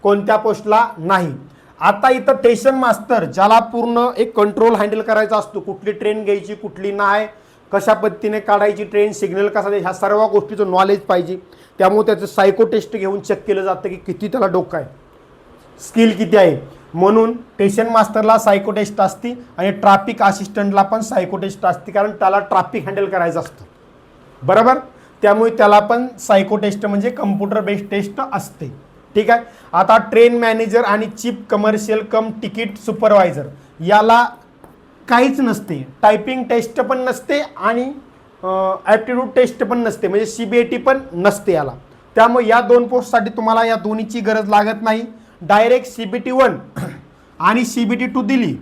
कोणत्या पोस्टला नाही. आता इथं स्टेशन मास्टर ज्याला पूर्ण एक कंट्रोल हँडल करायचा असतो, कुठली ट्रेन घ्यायची कुठली नाही, कशा पद्धतीने काढायची ट्रेन, सिग्नल कसा द्यायचा, ह्या सर्व गोष्टीचं नॉलेज पाहिजे. त्यामुळे त्याचं सायको टेस्ट घेऊन चेक केलं जातं की किती त्याला डोकं आहे, स्किल किती आहे. म्हणून स्टेशन मास्टरला सायको टेस्ट असते आणि ट्रॅफिक असिस्टंटला पण सायको टेस्ट असते, कारण त्याला ट्रॅफिक हँडल करायचं असतं, बरोबर. त्यामुळे त्याला पण सायको टेस्ट म्हणजे कम्प्युटर बेस्ड टेस्ट असते, ठीक आहे. आता ट्रेन मॅनेजर आणि चीफ कमर्शियल कम तिकीट सुपरवायझर याला काहीच नसते, टायपिंग टेस्ट पण नसते आणि ॲप्टिट्यूड टेस्ट पण नसते, म्हणजे CBAT पण नसते याला. त्यामुळे या दोन पोस्टसाठी तुम्हाला या दोन्हीची गरज लागत नाही. डायरेक्ट CBT 1 आणि CBT 2 दिली,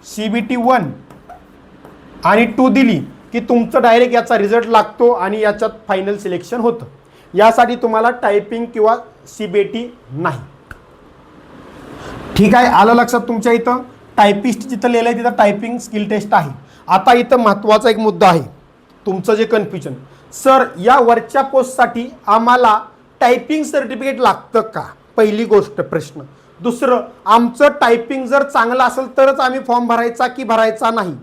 CBT 1 आणि 2 दिली की तुमचं डायरेक्ट याचा रिझल्ट लागतो आणि याच्यात फायनल सिलेक्शन होतं. यासाठी तुम्हाला टायपिंग किंवा CBAT नाही, ठीक आहे. आलं लक्षात तुमच्या इथं टायपिस्ट जिथं लिहिलं आहे तिथं टायपिंग स्किल टेस्ट आहे. आता इथं महत्त्वाचा एक मुद्दा आहे तुमचं जे कन्फ्युजन, सर या वरच्या पोस्टसाठी आम्हाला टायपिंग सर्टिफिकेट लागतं का, पहिली गोष्ट प्रश्न. दुसरं, आमचं टायपिंग जर चांगलं असेल तरच आम्ही फॉर्म भरायचा की भरायचा नाही,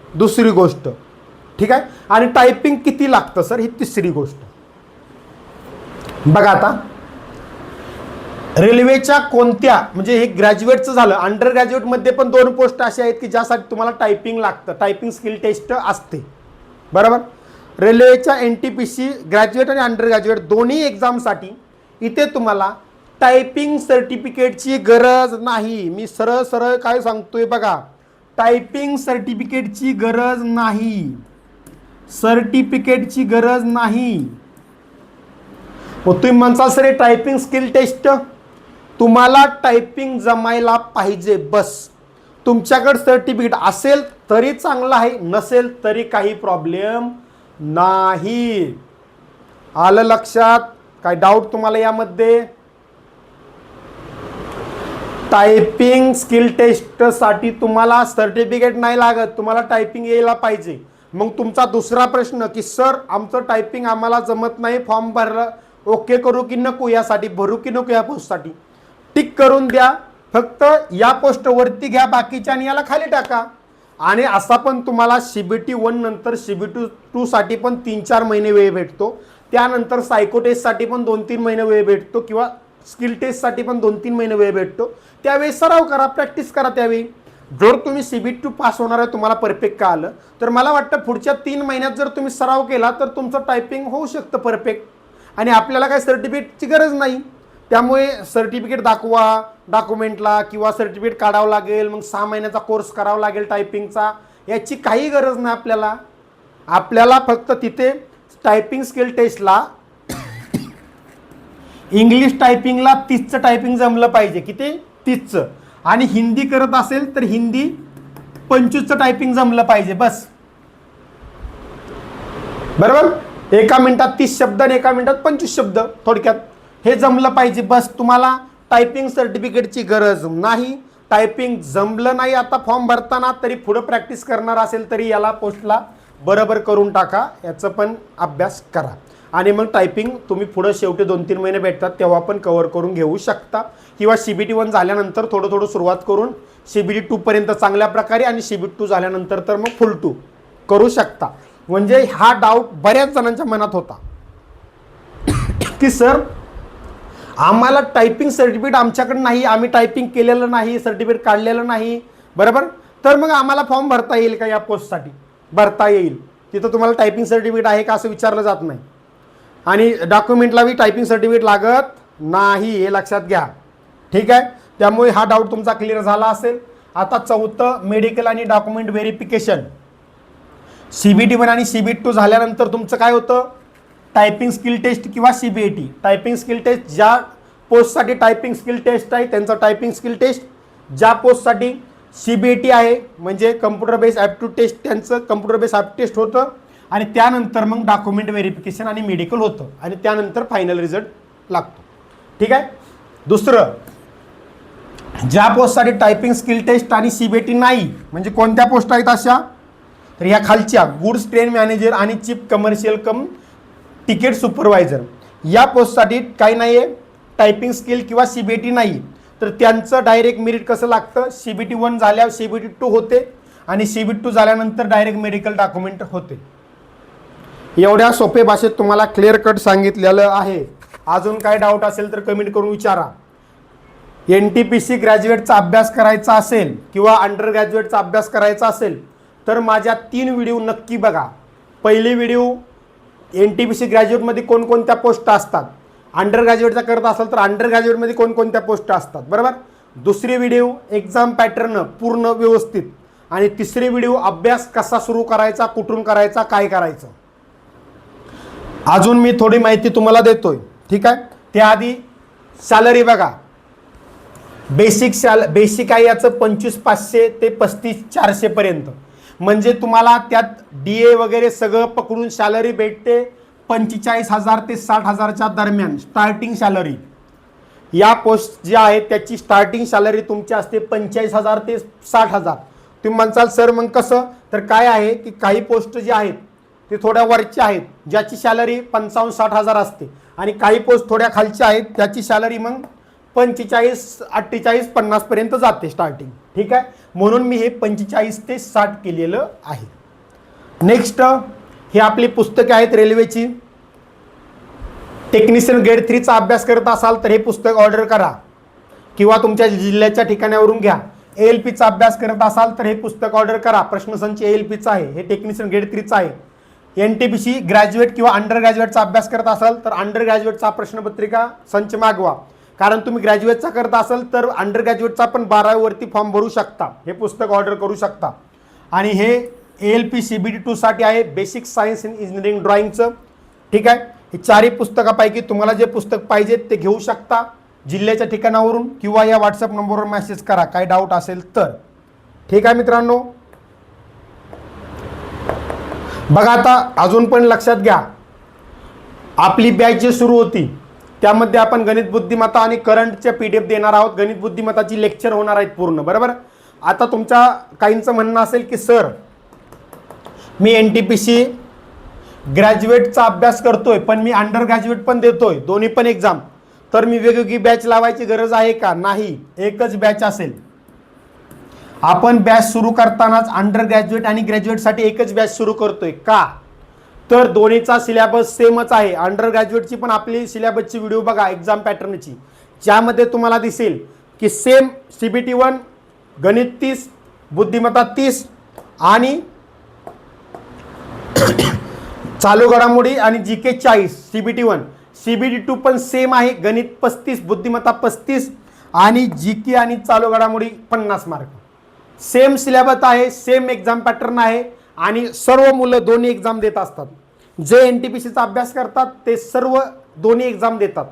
दुसरी गोष्ट, ठीक आहे. आणि टायपिंग किती लागतं सर, ही तिसरी गोष्ट. बघा आता रेल्वेच्या कोणत्या, म्हणजे हे ग्रॅज्युएटचं झालं, अंडर ग्रॅज्युएटमध्ये पण 2 पोस्ट अशा आहेत की ज्यासाठी तुम्हाला टायपिंग लागतं, टायपिंग स्किल टेस्ट असते, बरोबर. रेल्वेच्या NTPC ग्रॅज्युएट आणि अंडर ग्रॅज्युएट दोन्ही एक्झामसाठी इथे तुम्हाला टायपिंग सर्टिफिकेटची गरज नाही. मी सरळ सरळ काय सांगतोय बघा, टायपिंग सर्टिफिकेटची गरज नाही, सर्टिफिकेटची गरज नाही. मग तुम्ही म्हणता सर टायपिंग स्किल टेस्ट, तुम्हाला टायपिंग जमायला पाहिजे बस. तुमच्याकडे सर्टिफिकेट असेल तरी चांगलं आहे, नसेल तरी काही प्रॉब्लेम नाही. आलं लक्षात? काय डाऊट तुम्हाला यामध्ये? टायपिंग स्किल टेस्टसाठी तुम्हाला सर्टिफिकेट नाही लागत, तुम्हाला टायपिंग यायला पाहिजे. मग तुमचा दुसरा प्रश्न की सर आमचं टायपिंग आम्हाला जमत नाही, फॉर्म भरलं ओके करू की नको, यासाठी भरू की नको, या पोस्टसाठी टिक करून द्या. फक्त या पोस्टवरती घ्या, बाकीच्या आणि याला खाली टाका. आणि असा पण तुम्हाला CBT 1 नंतर CBT 2 साठी पण 3-4 महिने वेळ भेटतो. त्यानंतर सायको टेस्टसाठी पण 2-3 महिने वेळ भेटतो किंवा स्किल टेस्टसाठी पण 2-3 महिने वेळ भेटतो. त्यावेळी सराव करा, प्रॅक्टिस करा. त्यावेळी जर तुम्ही CBT 2 पास होणार आहे, तुम्हाला परफेक्ट का आलं, तर मला वाटतं पुढच्या 3 महिन्यात जर तुम्ही सराव केला तर तुमचं टायपिंग होऊ शकतं परफेक्ट. आणि आपल्याला काही सर्टिफिकेटची गरज नाही. त्यामुळे सर्टिफिकेट दाखवा डॉक्युमेंटला किंवा सर्टिफिकेट काढावं लागेल, मग 6 महिन्याचा कोर्स करावा लागेल टायपिंगचा, याची काही गरज नाही आपल्याला. आपल्याला फक्त तिथे टायपिंग स्किल टेस्टला इंग्लिश टायपिंगला 30चं टायपिंग जमलं पाहिजे. किती? 30चं. आणि हिंदी करत असेल तर हिंदी 25चं टायपिंग जमलं पाहिजे बस. बरोबर? एका मिनिटात 30 शब्द आणि एका मिनिटात 25 शब्द, थोडक्यात हे जमलं पाहिजे बस. तुम्हाला टायपिंग सर्टिफिकेटची गरज नाही. टायपिंग जमलं नाही आता फॉर्म भरताना तरी पुढं प्रॅक्टिस करणार असेल तरी याला पोस्टला बरोबर करून टाका, याचं पण अभ्यास करा. आणि मग टायपिंग तुम्ही पुढं शेवटी 2-3 महिने भेटतात तेव्हा पण कव्हर करून घेऊ शकता. किंवा CBT 1 झाल्यानंतर थोडं थोडं सुरुवात करून CBT 2 पर्यंत चांगल्या प्रकारे आणि CBT 2 झाल्यानंतर तर मग फुल 2 करू शकता. म्हणजे हा डाऊट बऱ्याच जणांच्या मनात होता की सर आम्हाला टायपिंग सर्टिफिकेट आमच्याकडे नाही, आम्ही टायपिंग केलेलं नाही, सर्टिफिकेट काढलेलं नाही, बरोबर, तर मग आम्हाला फॉर्म भरता येईल का या पोस्टसाठी? भरता येईल. तिथं तुम्हाला टायपिंग सर्टिफिकेट आहे का असं विचारलं जात नाही. आणि डॉक्युमेंटला बी टायपिंग सर्टिफिकेट लागत नाही, हे लक्षात घ्या. ठीक आहे. त्यामुळे हा डाऊट तुमचा क्लिअर झाला असेल. आता 4थं मेडिकल आणि डॉक्युमेंट व्हेरिफिकेशन. CBT 1 आणि CBT 2 झाल्यानंतर तुमचं काय होतं? टायपिंग स्किल टेस्ट किंवा CBAT. टायपिंग स्किल टेस्ट ज्या पोस्टसाठी टायपिंग स्किल टेस्ट आहे त्यांचं टायपिंग स्किल टेस्ट, ज्या पोस्टसाठी CBAT आहे म्हणजे कम्प्युटर बेस्ड ॲप्टिट्यूड टेस्ट त्यांचं कम्प्युटर बेस्ड ॲप्टिट्यूड टेस्ट होतं. आणि त्यानंतर मग डॉक्युमेंट व्हेरिफिकेशन आणि मेडिकल होतं आणि त्यानंतर फायनल रिझल्ट लागतो. ठीक आहे. दुसरं, ज्या पोस्टसाठी टायपिंग स्किल टेस्ट आणि CBAT नाही म्हणजे कोणत्या पोस्ट आहेत अशा? तर ह्या खालच्या गुड्स ट्रेन मॅनेजर आणि चीफ कमर्शियल कम तिकीट सुपरवायझर या पोस्टसाठी काही नाही आहे टायपिंग स्किल किंवा CBAT नाही, तर त्यांचं डायरेक्ट मेरिट कसं लागतं? CBT 1 झाल्यावर CBT 2 होते आणि CBT 2 झाल्यानंतर डायरेक्ट मेडिकल डॉक्युमेंट होते. एवढ्या सोपे भाषेत तुम्हाला क्लिअर कट सांगितलेलं आहे. अजून काय डाऊट असेल तर कमेंट करून विचारा. NTPC ग्रॅज्युएटचा अभ्यास करायचा असेल किंवा अंडर ग्रॅज्युएटचा अभ्यास करायचा असेल तर माझ्या 3 व्हिडिओ नक्की बघा. पहिली व्हिडिओ NTPC ग्रॅज्युएटमध्ये कोणकोणत्या पोस्ट असतात, अंडर ग्रॅज्युएटचा करत असाल तर अंडर ग्रॅज्युएटमध्ये कोणकोणत्या पोस्ट असतात, बरोबर. दुसरी व्हिडिओ एक्झाम पॅटर्न पूर्ण व्यवस्थित. आणि तिसरी व्हिडिओ अभ्यास कसा सुरू करायचा, कुठून करायचा, काय करायचं. अजून मी थोडी माहिती तुम्हाला देतोय. ठीक आहे. त्याआधी सॅलरी बघा. बेसिक आहे याचं 25,500 ते 35,400 पर्यंत. म्हणजे तुम्हाला त्यात DA वगैरे सगळं पकडून सॅलरी भेटते 45,000 ते 60,000च्या दरम्यान स्टार्टिंग सॅलरी. या पोस्ट जी आहे त्याची स्टार्टिंग सॅलरी तुमची असते 45,000 ते 60,000. तुम्ही म्हणसाल सर मग कसं? तर काय आहे की काही पोस्ट जे आहेत ते थोड्या वरच्या आहेत ज्याची सॅलरी 55,000-60,000 असते आणि काही पोस्ट थोड्या खालच्या आहेत त्याची सॅलरी मग 45,000, 48,000, 50,000 पर्यंत जाते स्टार्टिंग. ठीक आहे. म्हणून मी हे 45 ते 60 केलेलं आहे. नेक्स्ट, हे आपली पुस्तके आहेत रेल्वेची. टेक्निशियन ग्रेड 3चा अभ्यास करत असाल तर हे पुस्तक ऑर्डर करा किंवा तुमच्या जिल्ह्याच्या ठिकाणावरून घ्या. ALPचा अभ्यास करत असाल तर हे पुस्तक ऑर्डर करा. प्रश्नसंच ALPचा आहे, हे टेक्निशियन ग्रेड 3चा आहे. NTPC ग्रॅज्युएट किंवा अंडर ग्रॅज्युएटचा अभ्यास करत असाल तर अंडर ग्रॅज्युएटचा प्रश्नपत्रिका संच मागवा. कारण तुम्ही ग्रॅज्युएटचा करत असाल तर अंडर ग्रॅज्युएटचा पण 12वी वरती फॉर्म भरू शकता, हे पुस्तक ऑर्डर करू शकता. आणि हे ALP CBT 2 साठी आहे, बेसिक सायन्स इन इंजिनिअरिंग ड्रॉइंगचं. ठीक आहे. हे 4ही पुस्तकापैकी तुम्हाला जे पुस्तक पाहिजे ते घेऊ शकता जिल्ह्याच्या ठिकाणावरून किंवा या व्हॉट्सअप नंबरवर मेसेज करा काय डाऊट असेल तर. ठीक आहे मित्रांनो. बघा आता अजून पण लक्षात घ्या, आपली बॅच जी सुरू होती त्यामध्ये आपण गणित बुद्धिमत्ता आणि करंटचे PDF देणार आहोत. गणित बुद्धिमत्ताची लेक्चर होणार आहेत पूर्ण, बरोबर. आता तुमच्या काहींचं म्हणणं असेल की सर मी NTPC ग्रॅज्युएटचा अभ्यास करतोय पण मी अंडर ग्रॅज्युएट पण देतोय, दोन्ही पण एक्झाम, तर मी वेगवेगळी बॅच लावायची गरज आहे का? नाही, एकच बॅच असेल. आपण बॅच सुरू करतानाच अंडर ग्रॅज्युएट आणि ग्रॅज्युएटसाठी एकच बॅच सुरू करतोय. का? तर दोन्हीचा सिलेबस सेमच आहे. अंडर ग्रॅज्युएटची पण आपली सिलेबसची व्हिडिओ बघा एक्झाम पॅटर्नची, ज्यामध्ये तुम्हाला दिसेल की सेम CBT 1 गणित 30, बुद्धिमत्ता 30 आणि चालू घडामोडी आणि GK 40. CBT 1 CBD2 पण सेम आहे, गणित 35, बुद्धिमत्ता 35 आणि GK आणि चालू घडामोडी 50 मार्क. सेम सिलेबस आहे, सेम एक्झाम पॅटर्न आहे आणि सर्व मुलं दोन्ही एक्झाम देत असतात. जे NTPCचा अभ्यास करतात ते सर्व दोन्ही एक्झाम देतात.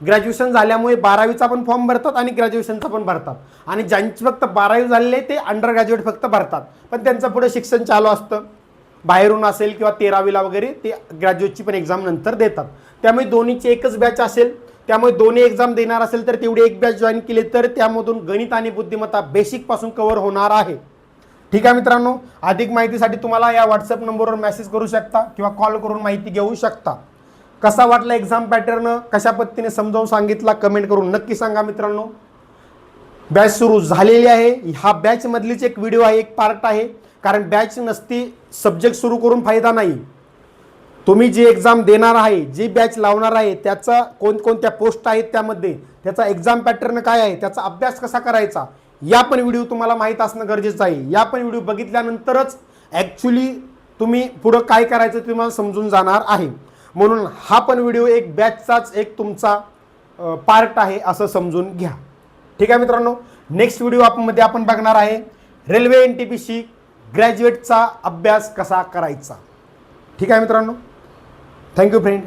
ग्रॅज्युएशन झाल्यामुळे 12वीचा पण फॉर्म भरतात आणि ग्रॅज्युएशनचा पण भरतात. आणि ज्यांची फक्त 12वी झालेले ते अंडर ग्रॅज्युएट फक्त भरतात, पण त्यांचं पुढे शिक्षण चालू असतं बाहेरून असेल किंवा 13वीला वगैरे ते ग्रॅज्युएटची पण एक्झाम नंतर देतात. त्यामुळे दोन्हीची एकच बॅच असेल, त्यामुळे दोन्ही एक्झाम देणार असेल तर तेवढी एक बॅच जॉईन केली तर त्यामधून गणित आणि बुद्धिमत्ता बेसिकपासून कव्हर होणार आहे. ठीक आहे मित्रांनो, अधिक माहितीसाठी तुम्हाला या व्हॉट्सअप नंबरवर मेसेज करू शकता किंवा कॉल करून माहिती घेऊ शकता. कसा वाटला एक्झाम पॅटर्न, कशा पद्धतीने समजावून सांगितला कमेंट करून नक्की सांगा मित्रांनो. बॅच सुरू झालेली आहे. हा बॅच मधलीच एक व्हिडिओ आहे, एक पार्ट आहे, कारण बॅच नसती सब्जेक्ट सुरू करून फायदा नाही. तुम्ही जी एक्झाम देणार आहे, जी बॅच लावणार आहे, त्याचा कोणकोणत्या पोस्ट आहेत त्यामध्ये, त्याचा एक्झाम पॅटर्न काय आहे, त्याचा अभ्यास कसा करायचा, या पण व्हिडिओ तुम्हाला माहीत असणं गरजेचं आहे. या पण व्हिडिओ बघितल्यानंतरच ॲक्च्युली तुम्ही पुढं काय करायचं ते तुम्हाला समजून जाणार आहे. म्हणून हा पण व्हिडिओ एक बॅचचाच एक तुमचा पार्ट आहे असं समजून घ्या. ठीक आहे मित्रांनो, नेक्स्ट व्हिडिओ आपण बघणार आहे रेल्वे NTPC ग्रॅज्युएटचा अभ्यास कसा करायचा. ठीक आहे मित्रांनो, थँक्यू फ्रेंड.